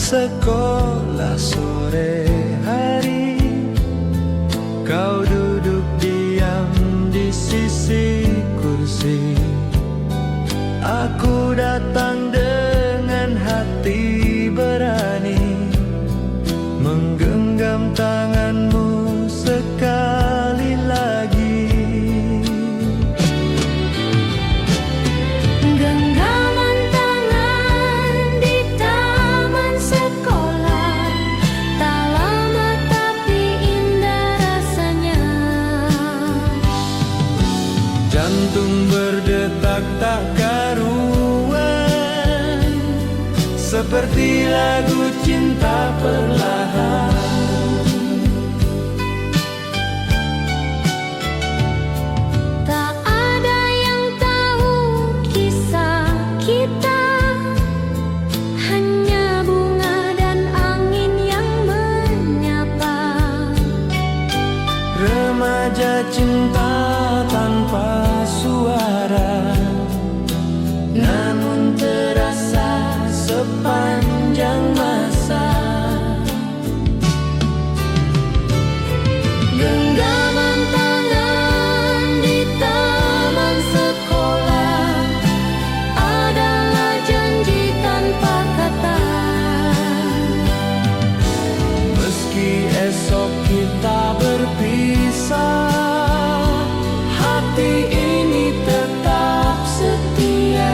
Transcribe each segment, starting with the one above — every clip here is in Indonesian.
sekolah sore hari, kau duduk diam di sisi kursi. Aku datang dengan hati berani, menggenggam tanganmu sekali lagi. Genggaman tangan di taman sekolah, tak lama tapi indah rasanya. Jantung berdetak tak karuan, seperti lagu cinta perlahan. Tak ada yang tahu kisah kita, hanya bunga dan angin yang menyapa. Remaja cinta tanpa suara, namun terasa sepanjang masa. Genggaman tangan di taman sekolah adalah janji tanpa kata. Meski esok kita berpisah, hati ini tetap setia.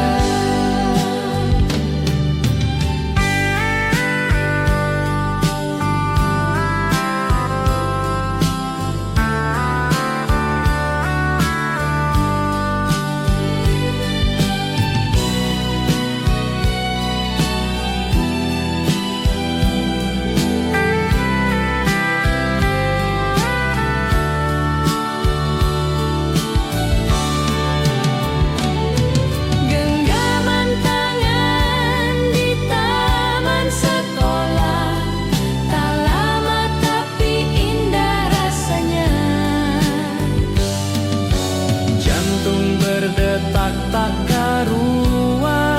Genggaman tangan di taman sekolah, tak lama tapi indah rasanya. Jantung berdetak tak karuan,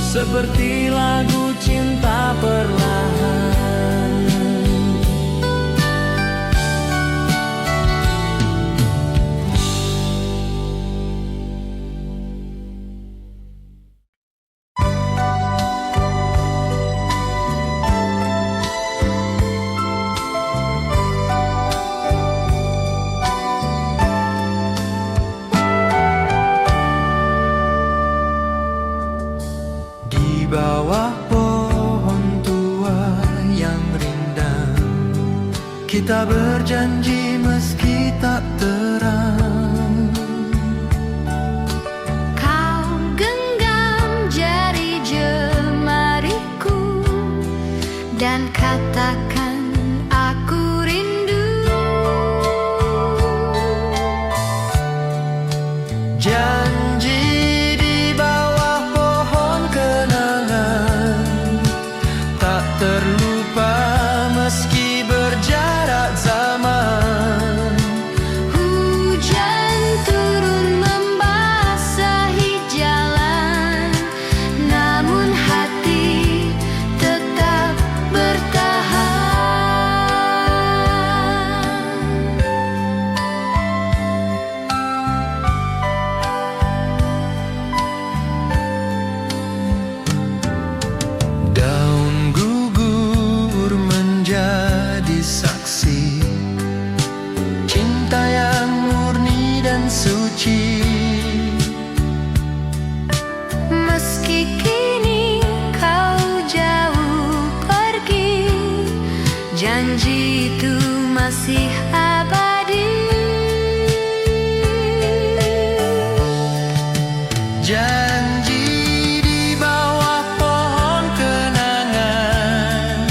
seperti lagu cinta perlahan. Di bawah pohon tua yang rindang, kita berjanji meski tak terang. Kau genggam jari jemariku dan katakan aku rindu. Janji di bawah pohon kenangan, tak terlupa meski berjarak zaman. Hujan turun membasahi jalan, namun hati tetap bertahan. Daun gugur menjadi saksi cinta yang murni dan suci. Meski kini kau jauh pergi, janji itu masih abadi. Janji di bawah pohon kenangan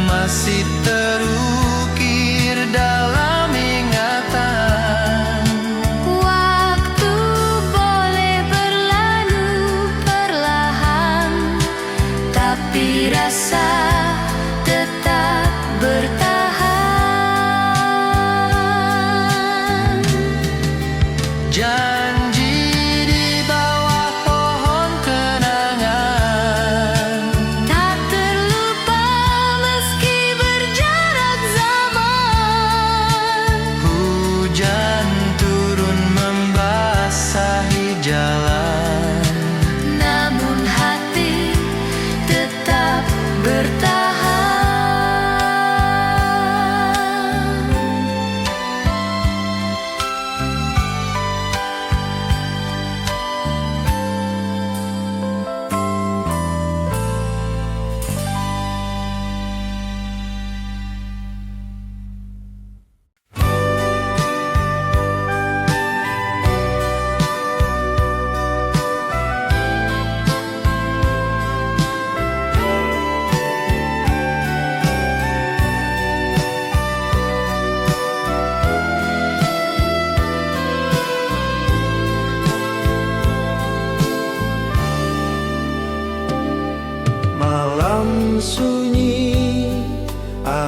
masih terukir dalam ingatan. Waktu boleh berlalu perlahan, tapi rasa tetap bertahan. Janji di bawah pohon kenangan Tak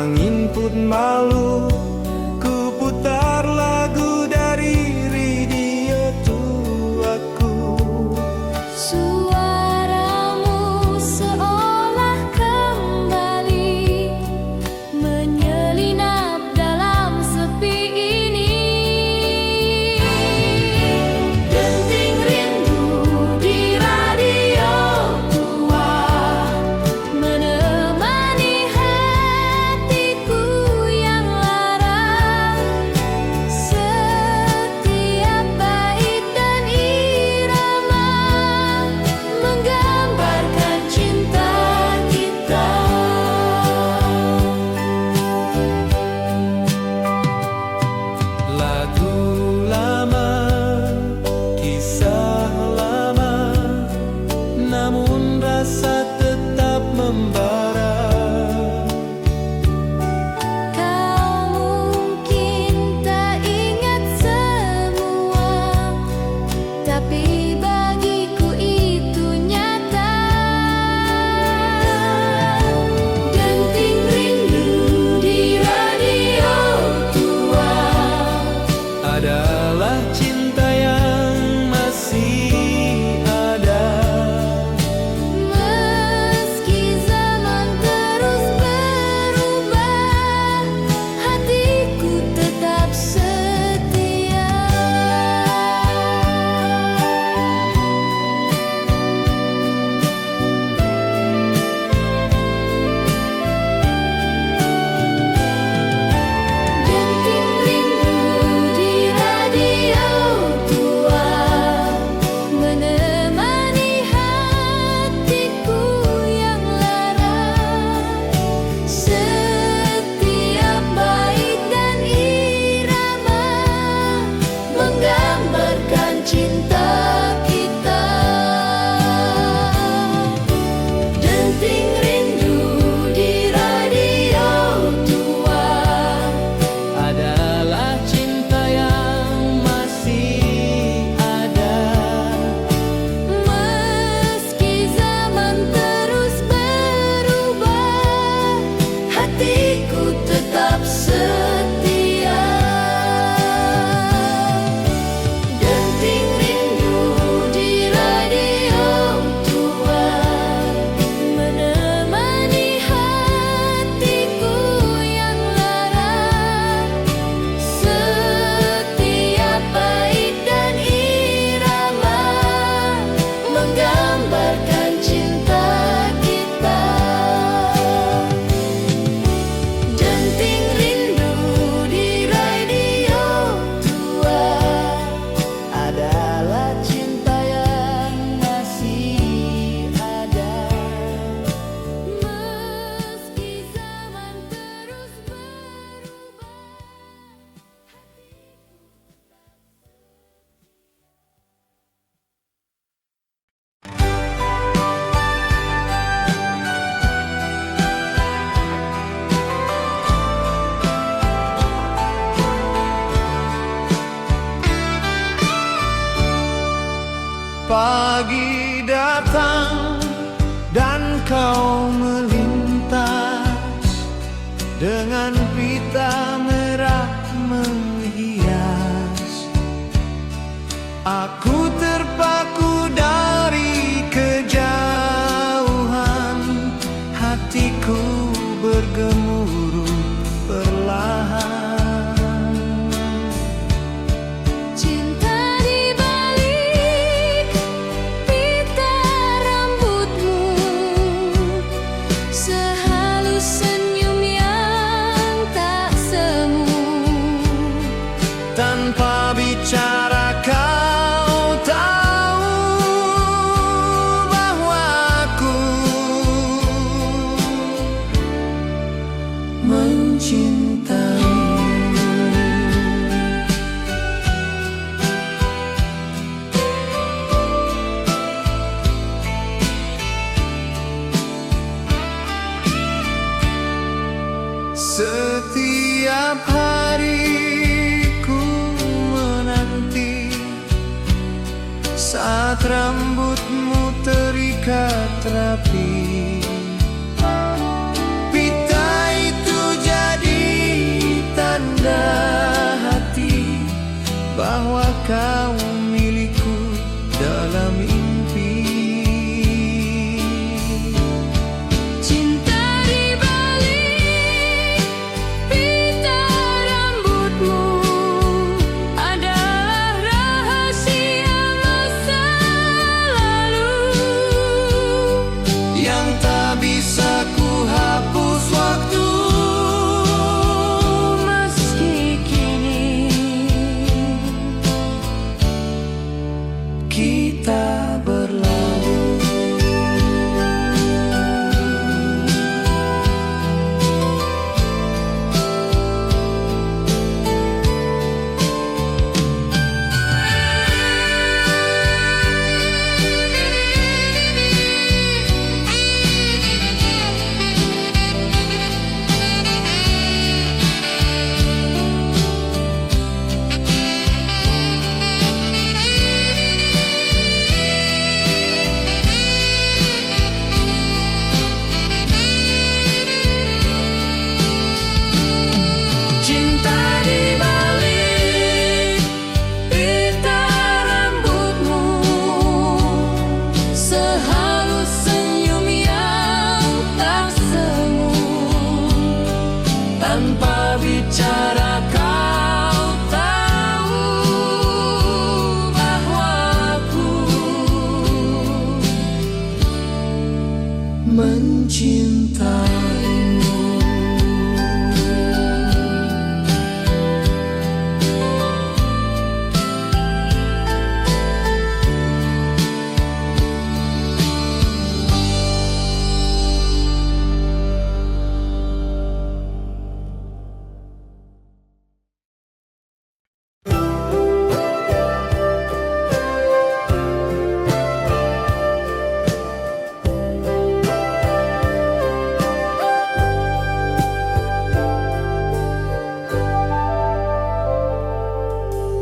Angin pun malu, ku putar lagu dari radio tuaku. Suaramu seolah kembali menyelinap dalam sepi ini. Denting rindu di radio tua menemani hatiku yang lara. Setiap bait dan irama menggambarkan cinta kita. Lagu lama, kisah lama, namun rasa tetap membara. Kau mungkin tak ingat semua, tapi bagiku itu nyata. Denting rindu di radio tua Adalah cinta yang masih ada. meski zaman terus berubah, hatiku tetap setia. Denting rindu di radio tua menemani hatiku yang lara. Setiap bait dan irama menggambarkan cinta kita. Denting rindu di radio tua Adalah cinta yang masih ada. meski zaman terus berubah, hatiku tetap setia. Denting rindu di radio tua menemani hatiku yang lara. Setiap bait dan irama menggambarkan cinta kita. Denting rindu di radio tua adalah cinta yang masih ada. Meski zaman terus berubah. Pagi datang dan kau melintas dengan pita merah menghias. Aku terpaku dari kejauhan, hatiku bergemuruh perlahan. Cinta di balik pita rambutmu, sehalus senyum yang tak semu. Tanpa bicara kau tahu bahwa aku Setiap hari ku menanti saat rambutmu terikat rapi. Pita itu jadi Tanpa bicara kau tahu bahwa aku mencintaimu.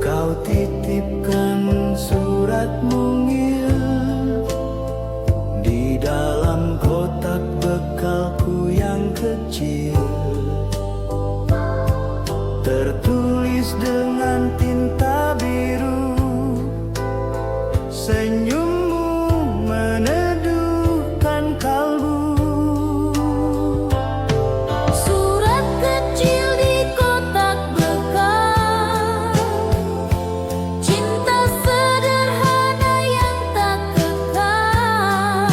Kau titipkan surat mungil di dalam kotak bekalku yang kecil, tertulis dengan tinta biru. Senyummu meneduhkan kalbu. Surat kecil di kotak bekal, cinta sederhana yang tak kekal.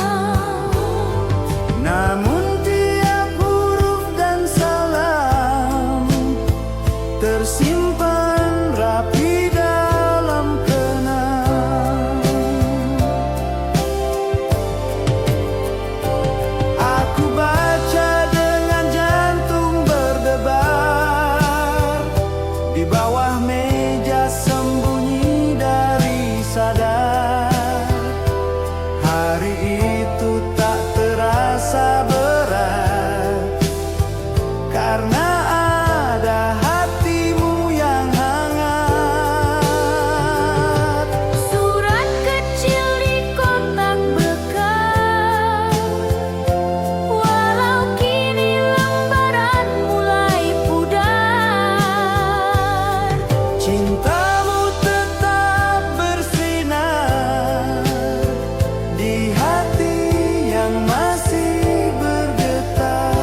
Namun tiap huruf dan salam tersimpan rapi dalam kenang. Aku baca dengan jantung berdebar, di bawah meja sembunyi dari sadar. Hari itu tak terasa berat, karena ada hatimu yang hangat. Surat kecil di kotak bekal, walau kini lembaran mulai pudar. Cintamu tetap bersinar di hati yang masih bergetar.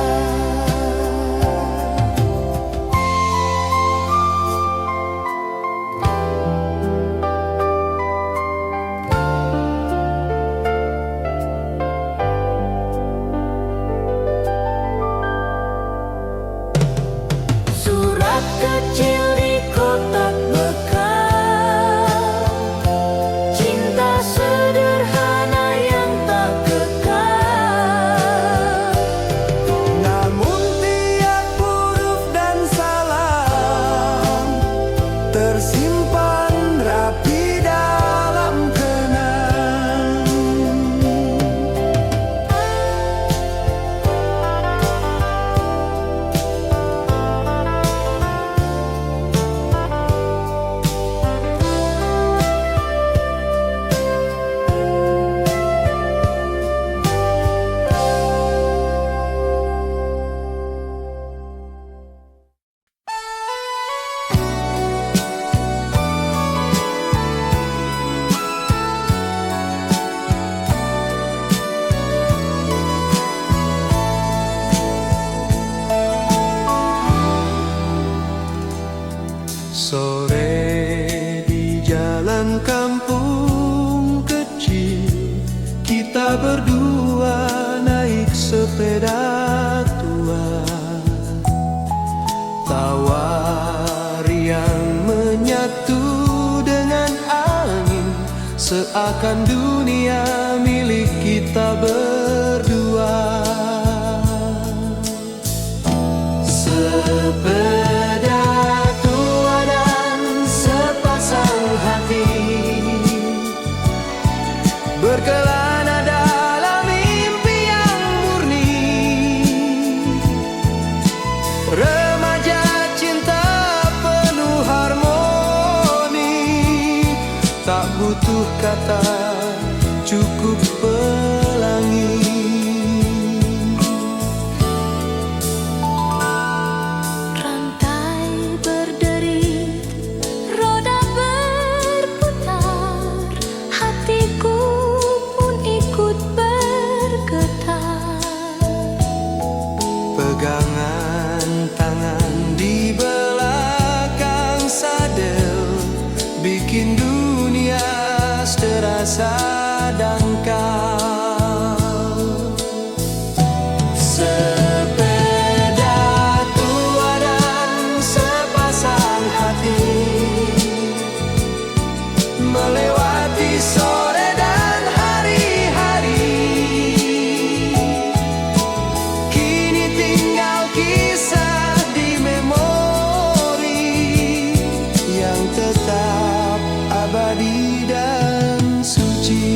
Surat kecil di kotak bekal, cinta sederhana yang tak kekal. Namun tiap huruf dan salam tersimpan rapi dalam kenang. Sore di jalan kampung kecil, kita berdua naik sepeda tua. Tawa riang menyatu dengan angin, seakan dunia milik kita berdua. Sepeda tua dan sepasang hati berkelana dalam mimpi yang murni. Remaja cinta penuh harmoni, tak butuh kata, cukup pelangi. Rantai berderi, roda berputar, hatiku pun ikut bergetar. Pegangan tangan dangkal. Sepeda tua dan sepasang hati melewati sore dan hari-hari. Kini tinggal kisah di memori yang tetap abadi dan suci.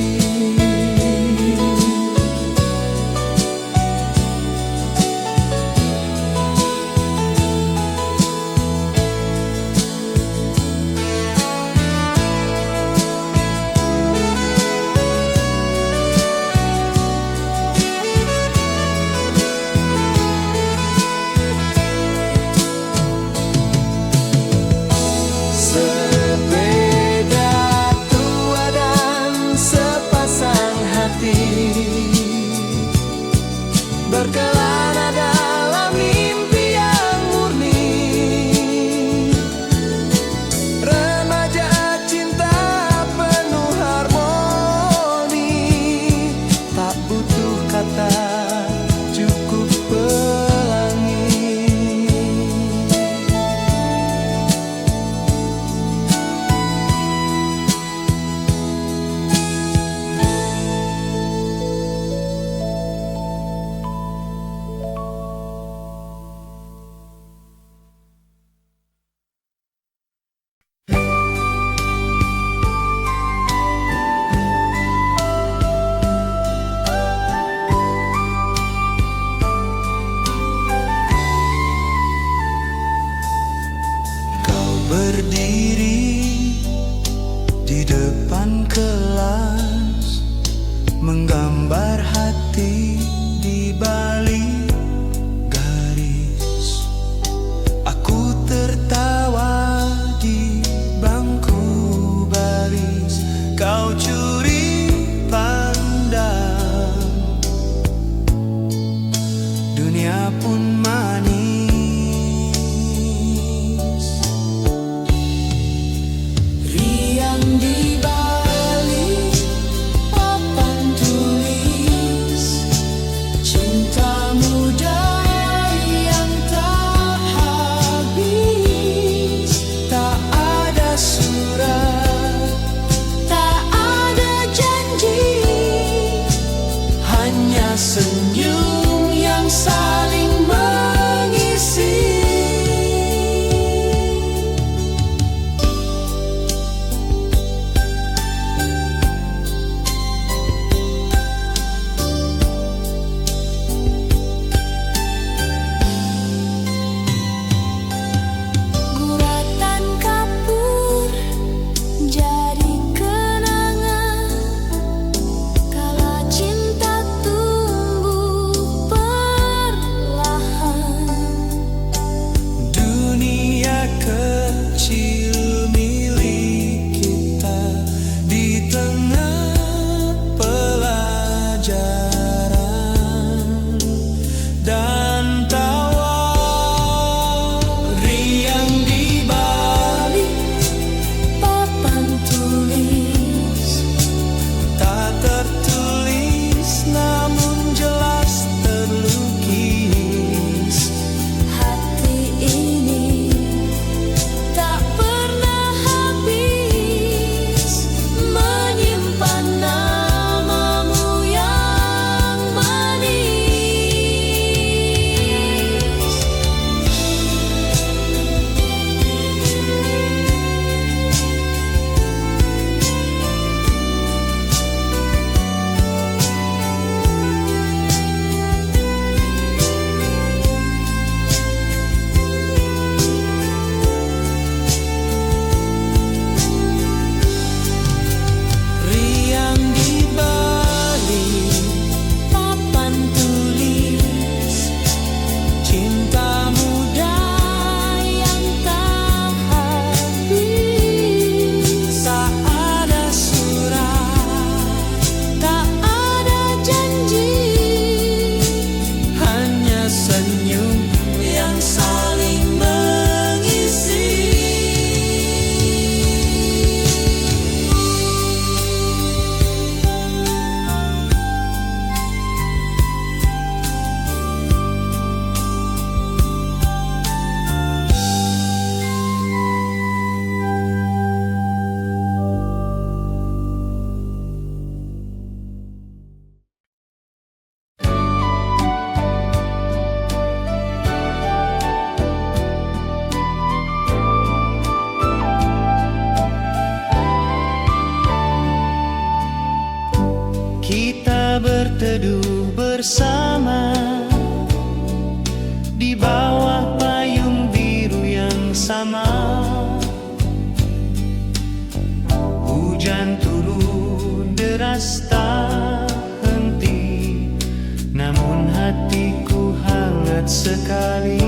sekali.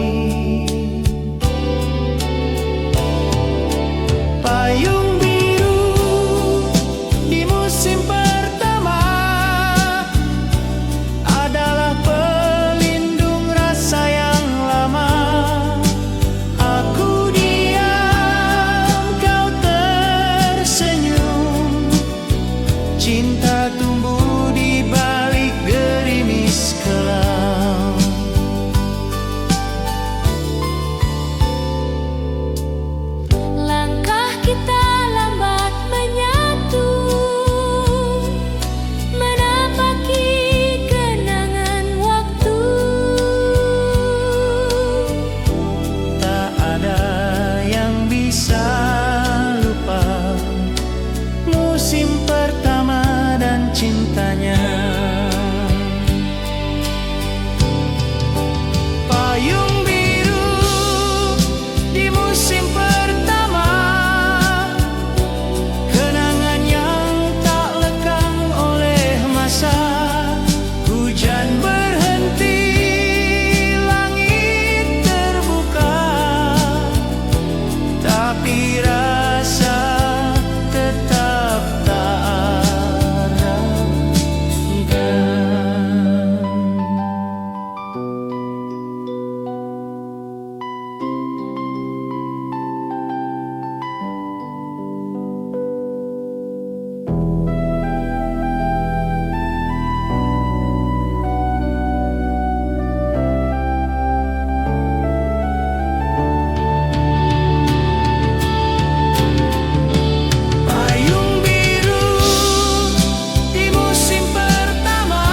Payung biru di musim pertama adalah pelindung rasa yang lama. Aku diam, kau tersenyum. Cinta tumbuh di balik gerimis kelam. Langkah kita lambat menyatu, menapaki kenangan waktu. Tak ada yang bisa lupa musim pertama dan cintanya. Payung biru di musim pertama, kenangan yang tak lekang oleh masa. Hujan berhenti, langit terbuka, tapi rasa tetap tak ragukan. Payung biru di musim pertama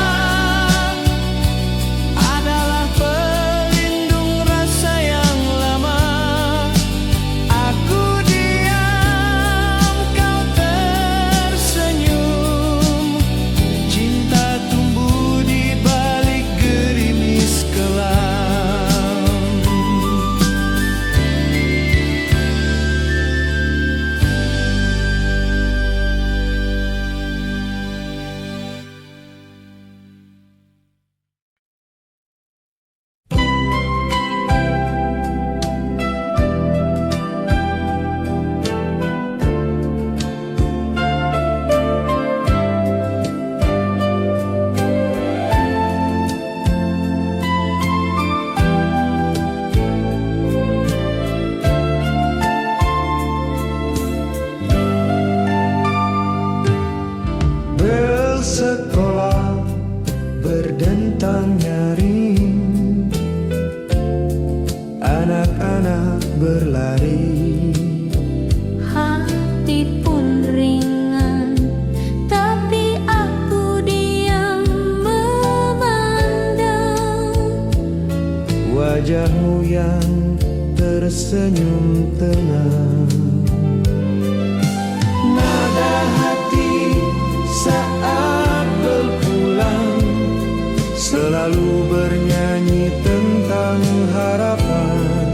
adalah pelindung rasa yang lama. Aku diam, kau tersenyum. Cinta tumbuh di balik gerimis kelam. Bel sekolah berdentang nyaring, anak-anak berlari. Hati pun ringan, tapi aku diam memandang. Wajahmu yang tersenyum tenang. Nada hati saat berpulang selalu bernyanyi tentang harapan.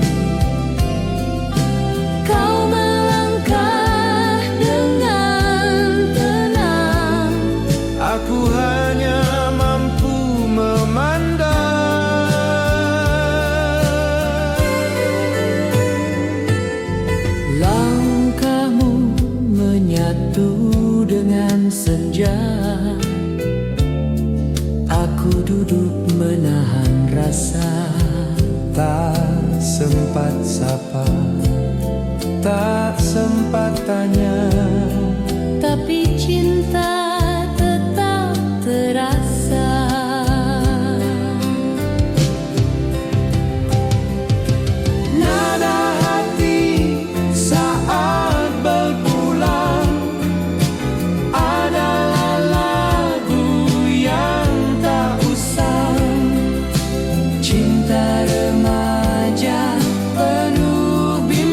Kau melangkah dengan tenang, Aku hanya mampu memandang. Langkahmu menyatu dengan senja. Aku duduk menahan rasa. Tak sempat sapa, tak sempat tanya. tapi cinta tetap terasa. Nada hati saat berpulang adalah lagu yang tak usang. Cinta remaja penuh biru.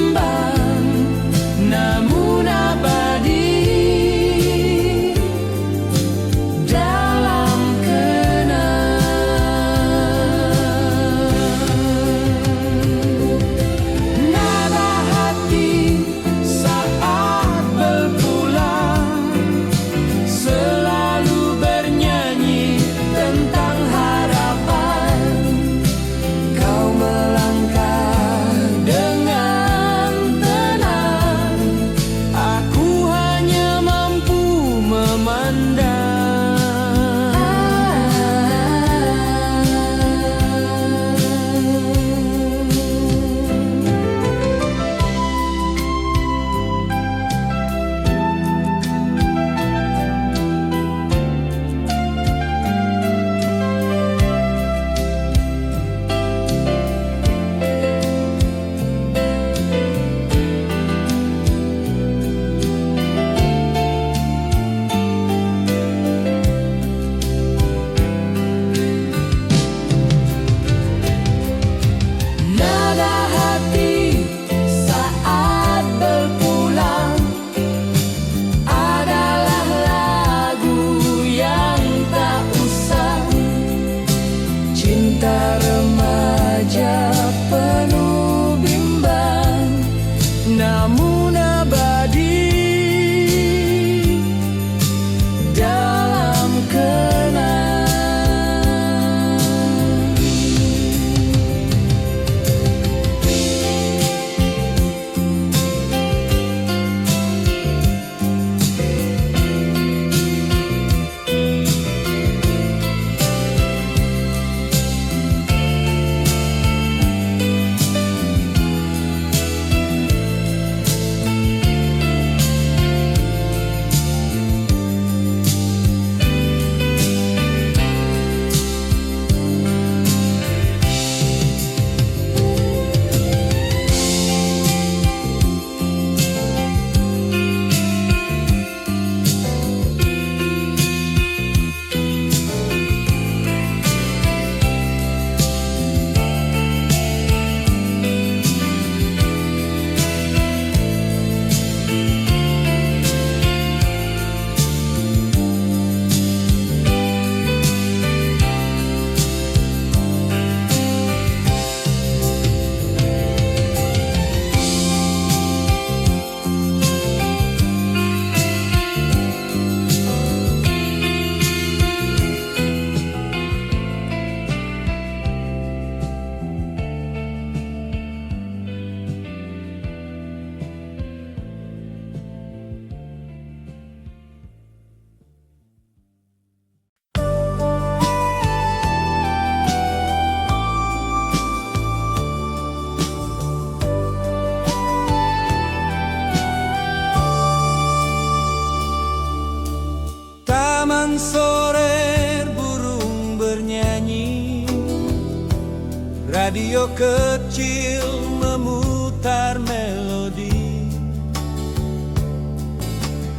Radio kecil memutar melodi.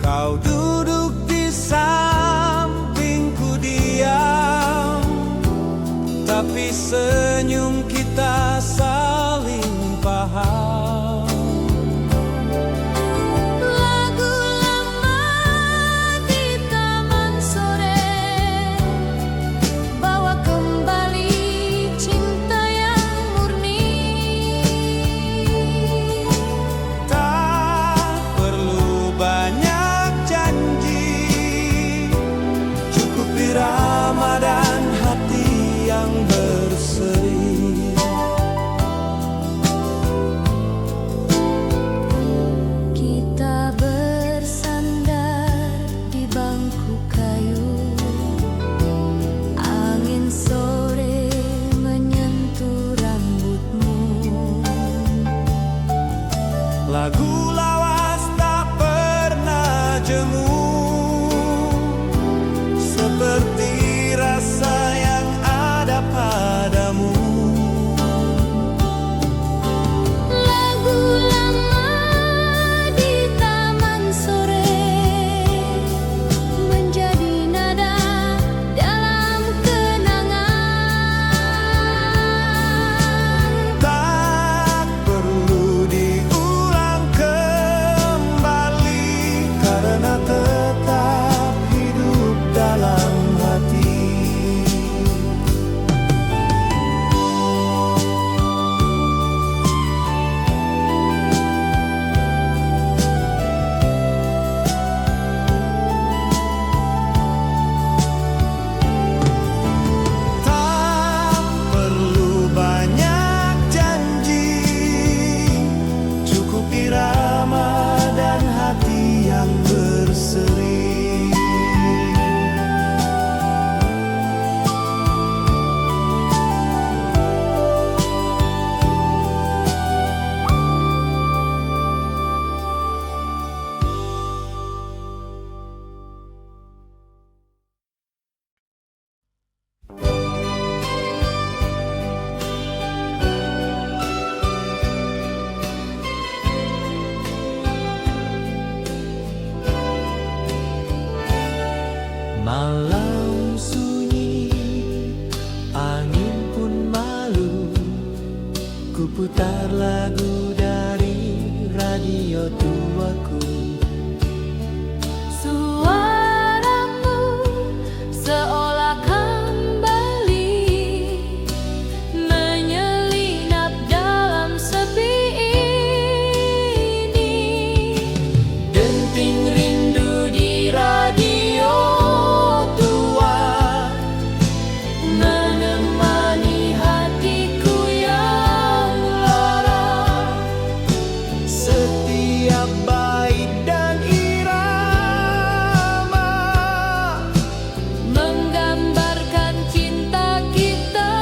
Kau duduk di sampingku diam, tapi senyum kita saling paham. Lagu lama di taman sore bawa kembali cinta yang murni. Tak perlu banyak janji, cukup irama dan hati yang berseri. Kita bersandar di bangku kayu, angin sore menyentuh rambutmu. Lagu lawas tak pernah jemu, seperti rasa yang ada padamu. Lagu lama di taman sore menjadi nada dalam kenangan. Tak perlu diulang kembali, karena tetap hidup dalam hati. Tak perlu banyak janji, cukup irama dan hati yang berseri. Malam sunyi, angin pun malu. Ku putar lagu dari radio tuaku. Suaramu seolah kembali menyelinap dalam sepi ini. Denting rindu di radio tua, Menemani hatiku yang lara. setiap bait dan irama Menggambarkan cinta kita.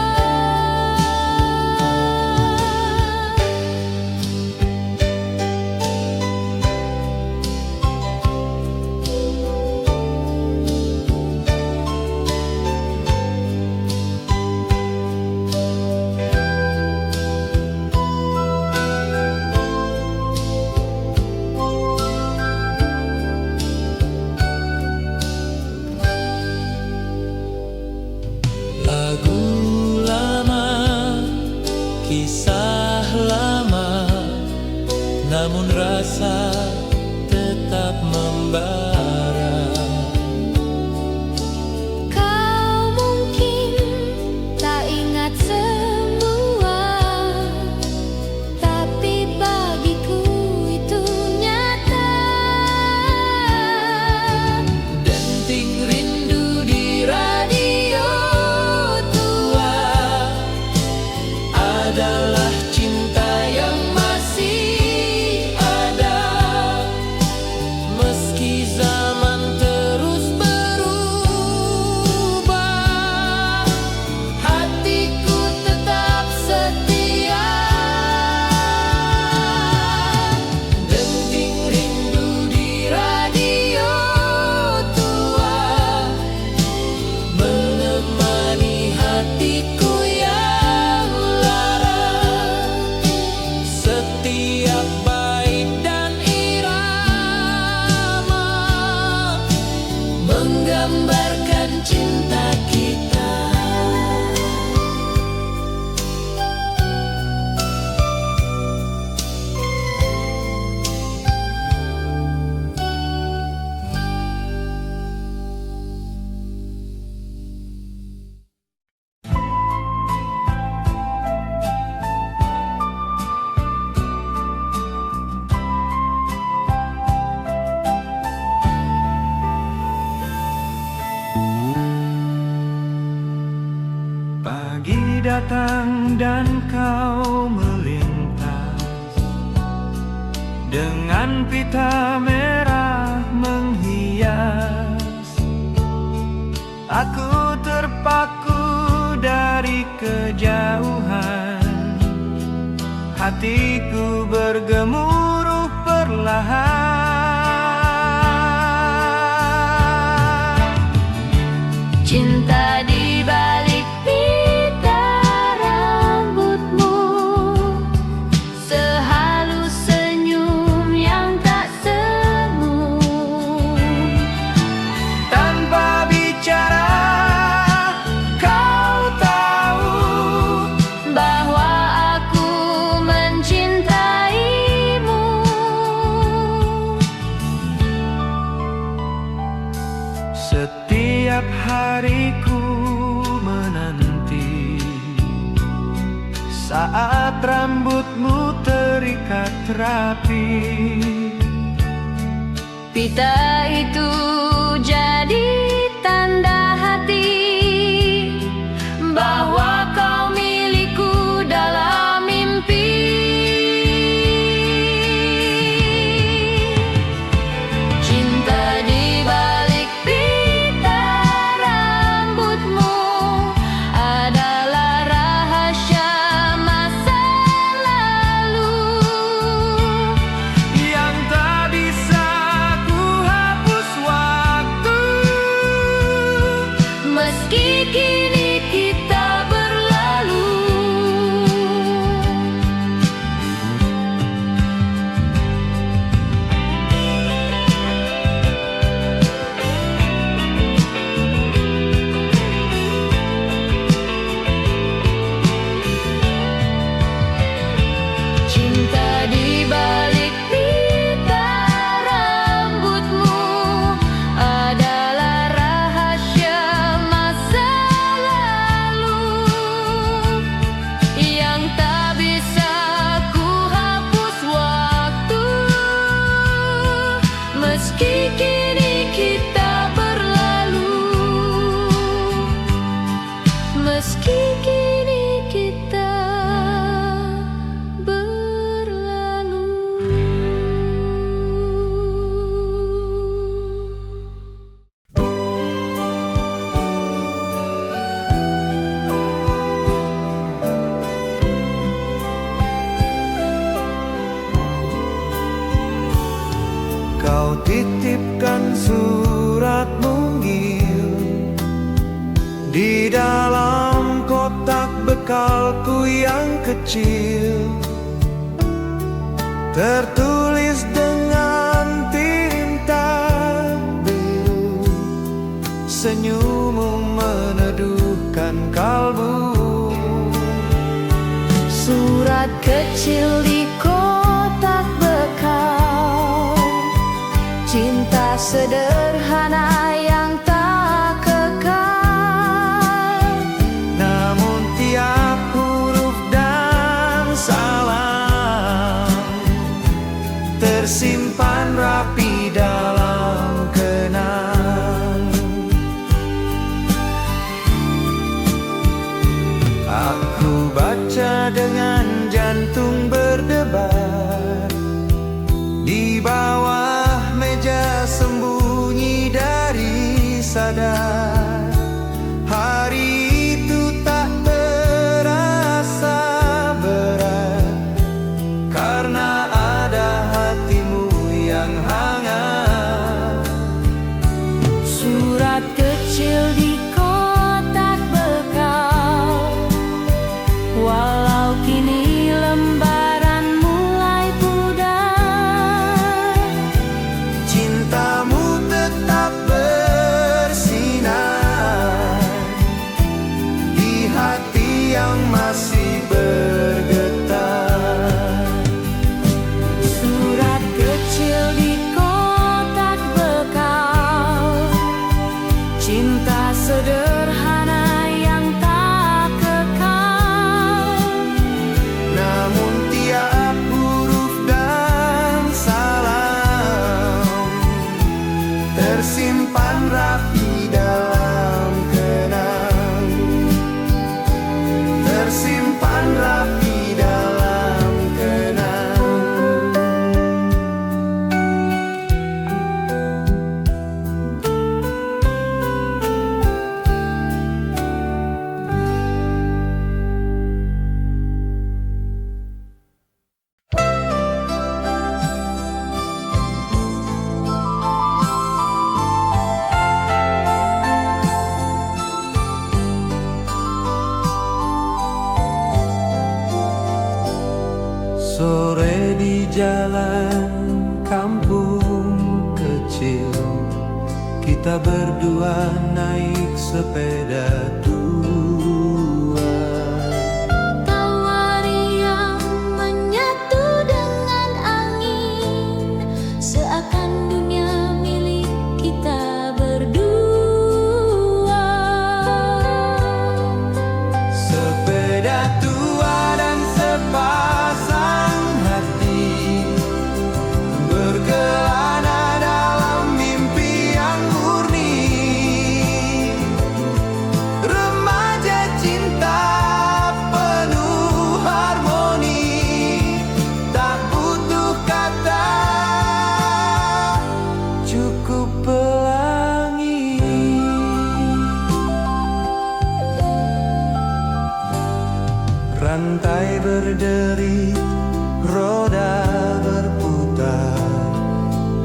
lagu lama, kisah lama, namun rasa tetap membara. Kau mungkin tak ingat semua, tapi bagiku itu nyata. Denting rindu di radio tua adalah cinta yang masih ada. dengan pita merah menghias. Aku terpaku dari kejauhan, hatiku bergemuruh perlahan. Cinta di balik pita rambutmu, sehalus senyum yang tak semu. Tanpa bicara, kau tahu Bahwa aku mencintaimu. setiap hariku menanti saat rambutmu terikat rapi. Pita itu jadi tanda hati bahwa kau milikku dalam mimpi. Cinta di balik pita rambutmu adalah rahasia masa lalu, Yang tak bisa ku hapus waktu, meski kini kita berlalu. Cinta di balik pita rambutmu adalah rahasia masa lalu, yang tak bisa ku hapus waktu, meski kini kita berlalu. Meski kini kita berlalu. kau titipkan surat mungil di dalam kotak bekalku yang kecil, tertulis dengan tinta biru. Senyummu meneduhkan kalbu. Surat kecil di kotak bekal, cinta sederhana yang tak kekal. Namun tiap huruf dan salam tersimpan rapi dalam kenang. Aku baca dengan jantung berdetak, Sore di jalan kampung kecil, kita berdua naik sepeda tua. Tawari yang menyatu dengan angin, seakan dunia milik kita berdua. Sepeda tua dan sepasang hati berkelana dalam mimpi yang murni. Remaja cinta penuh harmoni, tak butuh kata, cukup pelangi. Rantai berderit, roda berputar,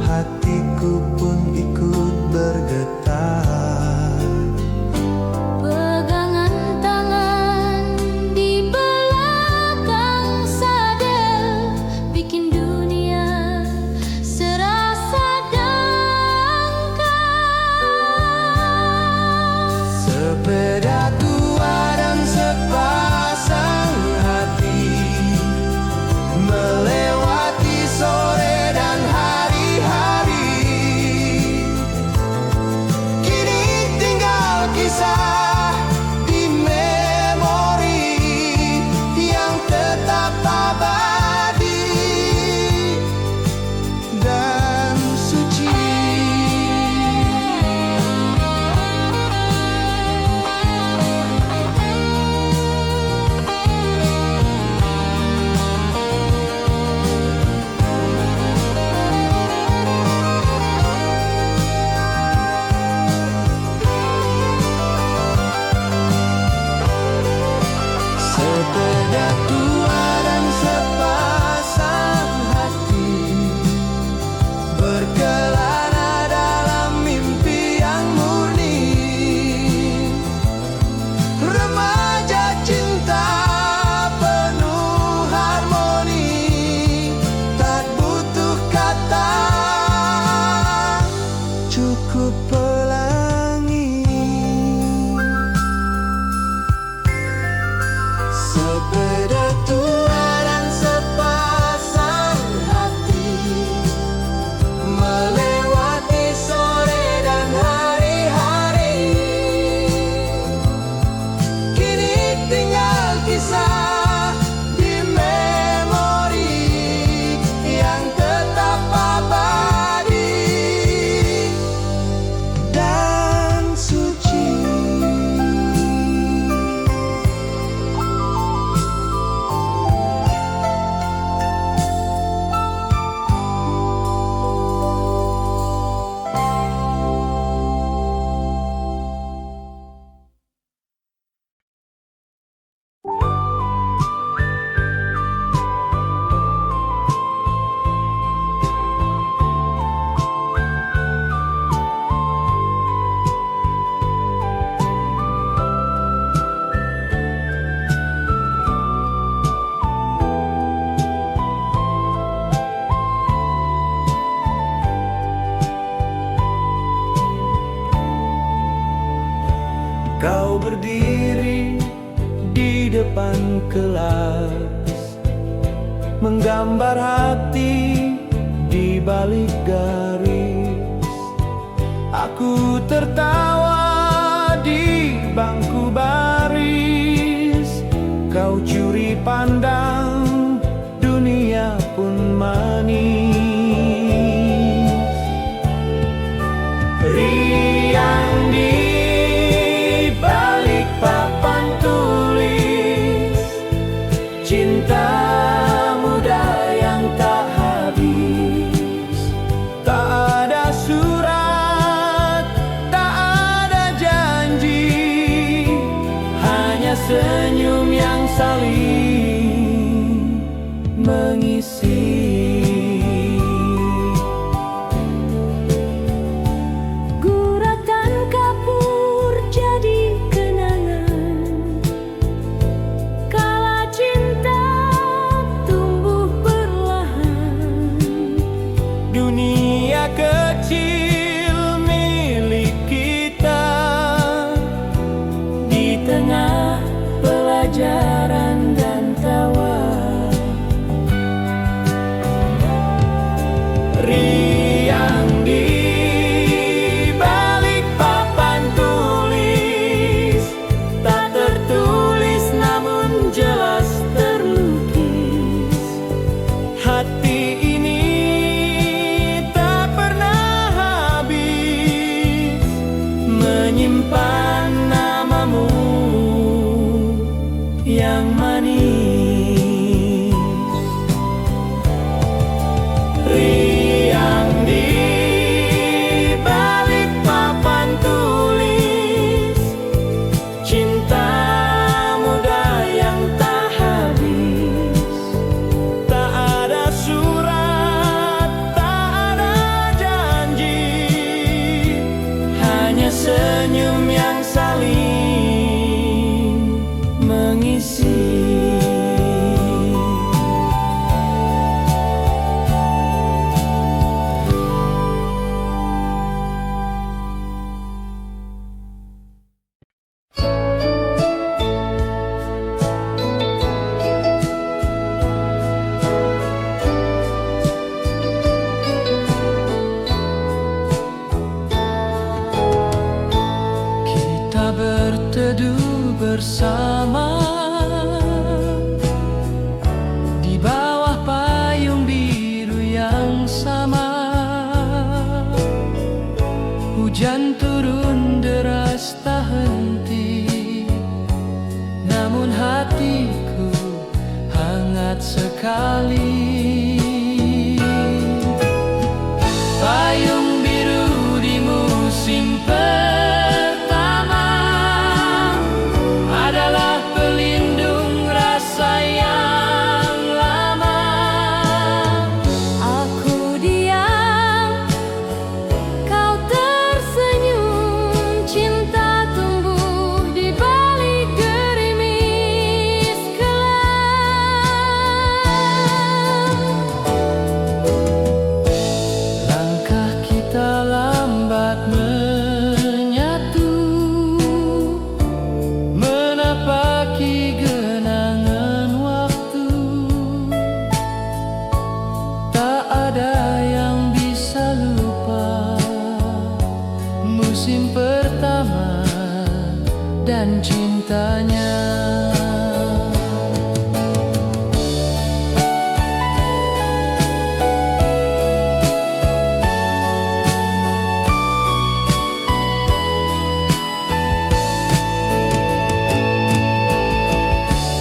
hatiku pun ikut bergetar. Pegangan tangan di belakang sadel bikin dunia serasa dangkal. Sepeda tua dan sepasang hati melewati sore dan hari-hari. Kini tinggal kisah di memori yang tetap abadi dan suci. Sepeda tua dan sepasang hati berkelana dalam mimpi yang murni. Remaja cinta penuh harmoni, tak butuh kata, cukup pelangi. Sepeda tua dan sepasang hati melewati sore dan hari-hari. Kini tinggal kisah di memori yang tetap abadi dan suci. Kau berdiri di depan kelas, menggambar hati di balik garis. Aku tertawa di bangku baris, kau curi pandang, dunia pun manis. Riang di balik papan tulis, cinta muda yang tak habis. Tak ada surat, tak ada janji, hanya senyum yang saling sekali. Payung biru di musim pertama adalah pelindung rasa yang lama. Aku diam, kau tersenyum, cinta tumbuh di balik gerimis kelam. Langkah kita lambat menyatu, menapaki genangan waktu. Tak ada yang bisa lupa musim pertama dan cintanya.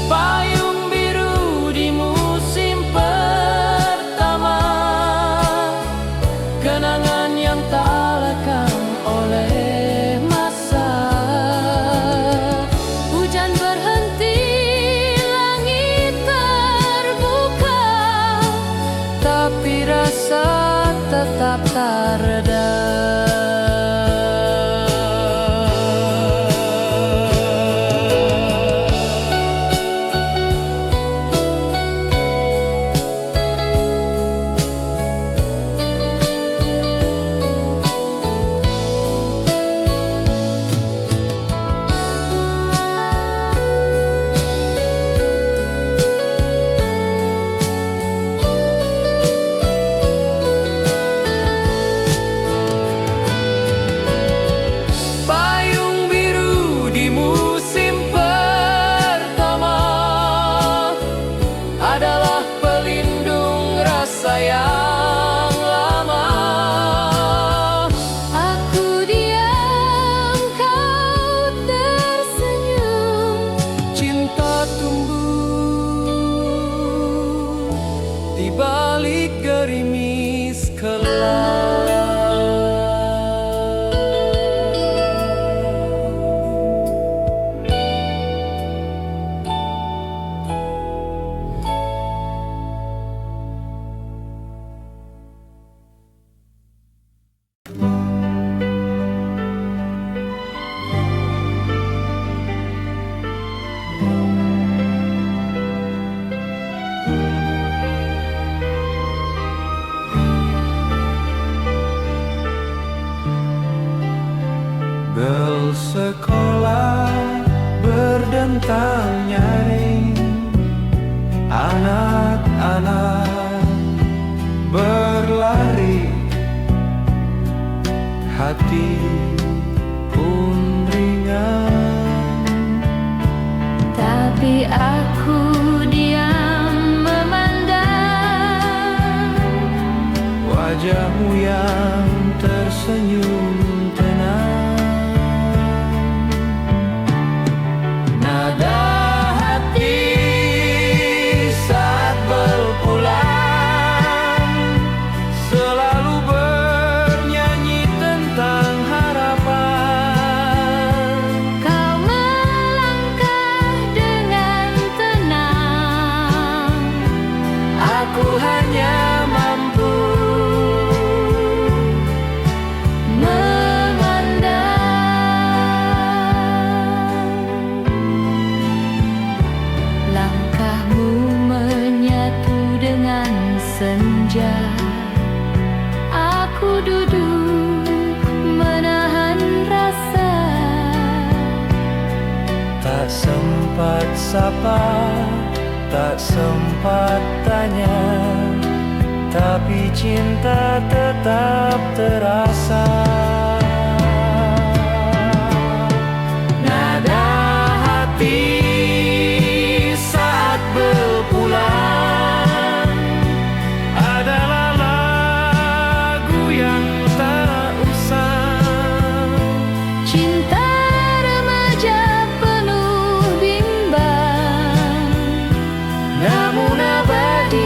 Payung biru di musim pertama, kenangan yang tak lekang oleh masa. Hujan berhenti, langit terbuka, Tapi rasa tetap tak reda. Payung biru di musim pertama adalah pelindung rasa yang lama. aku diam, kau tersenyum, Cinta tumbuh di balik gerimis kelam. Bel sekolah berdentang nyaring, anak-anak berlari, hati pun ringan. tapi aku diam memandang. Wajahmu yang tersenyum tenang, nada hati saat berpulang selalu bernyanyi tentang harapan. Kau melangkah dengan tenang, Aku hanya mampu memandang. Langkahmu menyatu dengan senja. Aku duduk menahan rasa. tak sempat sapa, tak sempat tanya, tapi cinta tetap terasa. Nada hati saat berpulang adalah lagu yang tak usang. Cinta remaja penuh bimbang, Namun abadi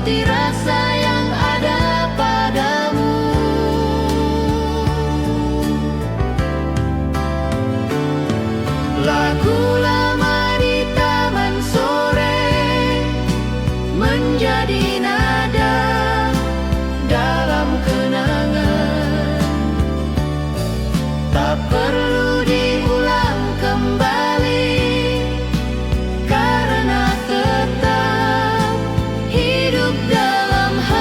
seperti rasa yang ada padamu. Lagu lama di taman sore menjadi nada dalam kenangan. Tak perlu diulang kembali, karena tetap hidup dalam hati.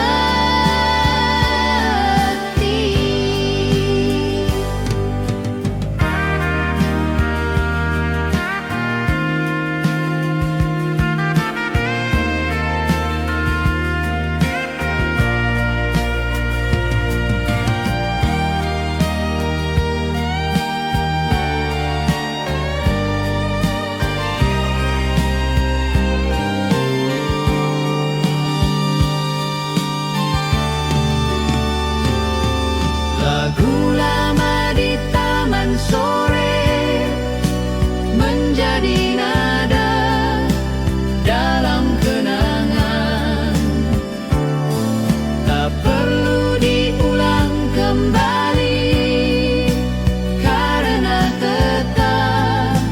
Lagu lama di taman sore menjadi nada dalam kenangan. Tak perlu diulang kembali, karena tetap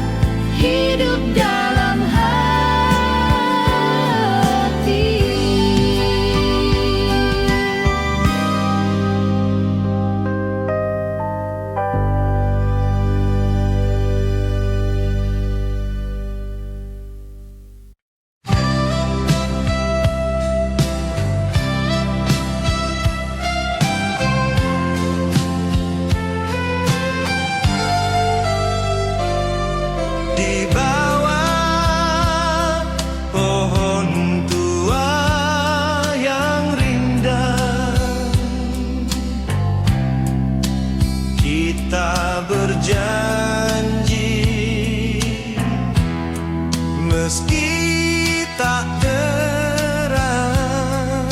hidup dalam hati. Di bawah pohon tua yang rindang, kita berjanji meski tak terang.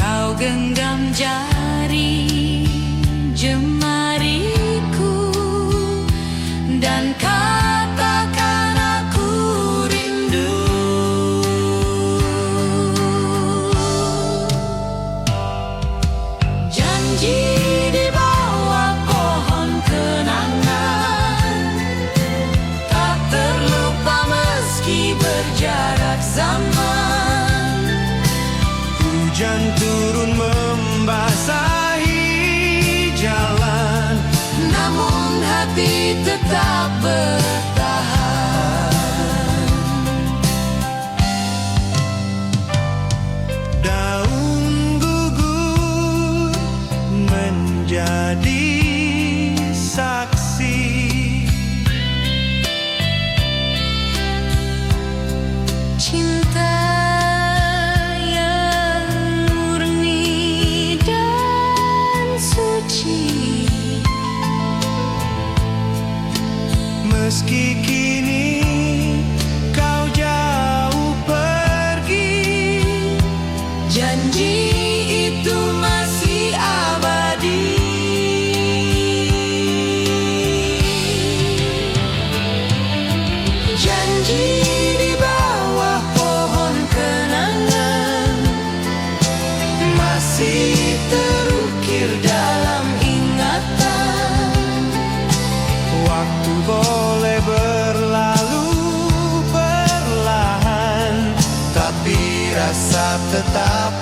Kau genggam jari jemariku dan katakan aku rindu. Janji di bawah pohon kenangan, tak terlupa meski berjarak zaman. Hujan turun membasahi jalan, Namun hati tetap bertahan. daun gugur menjadi saksi. Cinta yang murni dan suci, Meski kini kau jauh pergi, janji itu masih abadi. Janji di bawah pohon kenangan masih terukir dalam ingatan. waktu boleh berlalu perlahan, tapi rasa tetap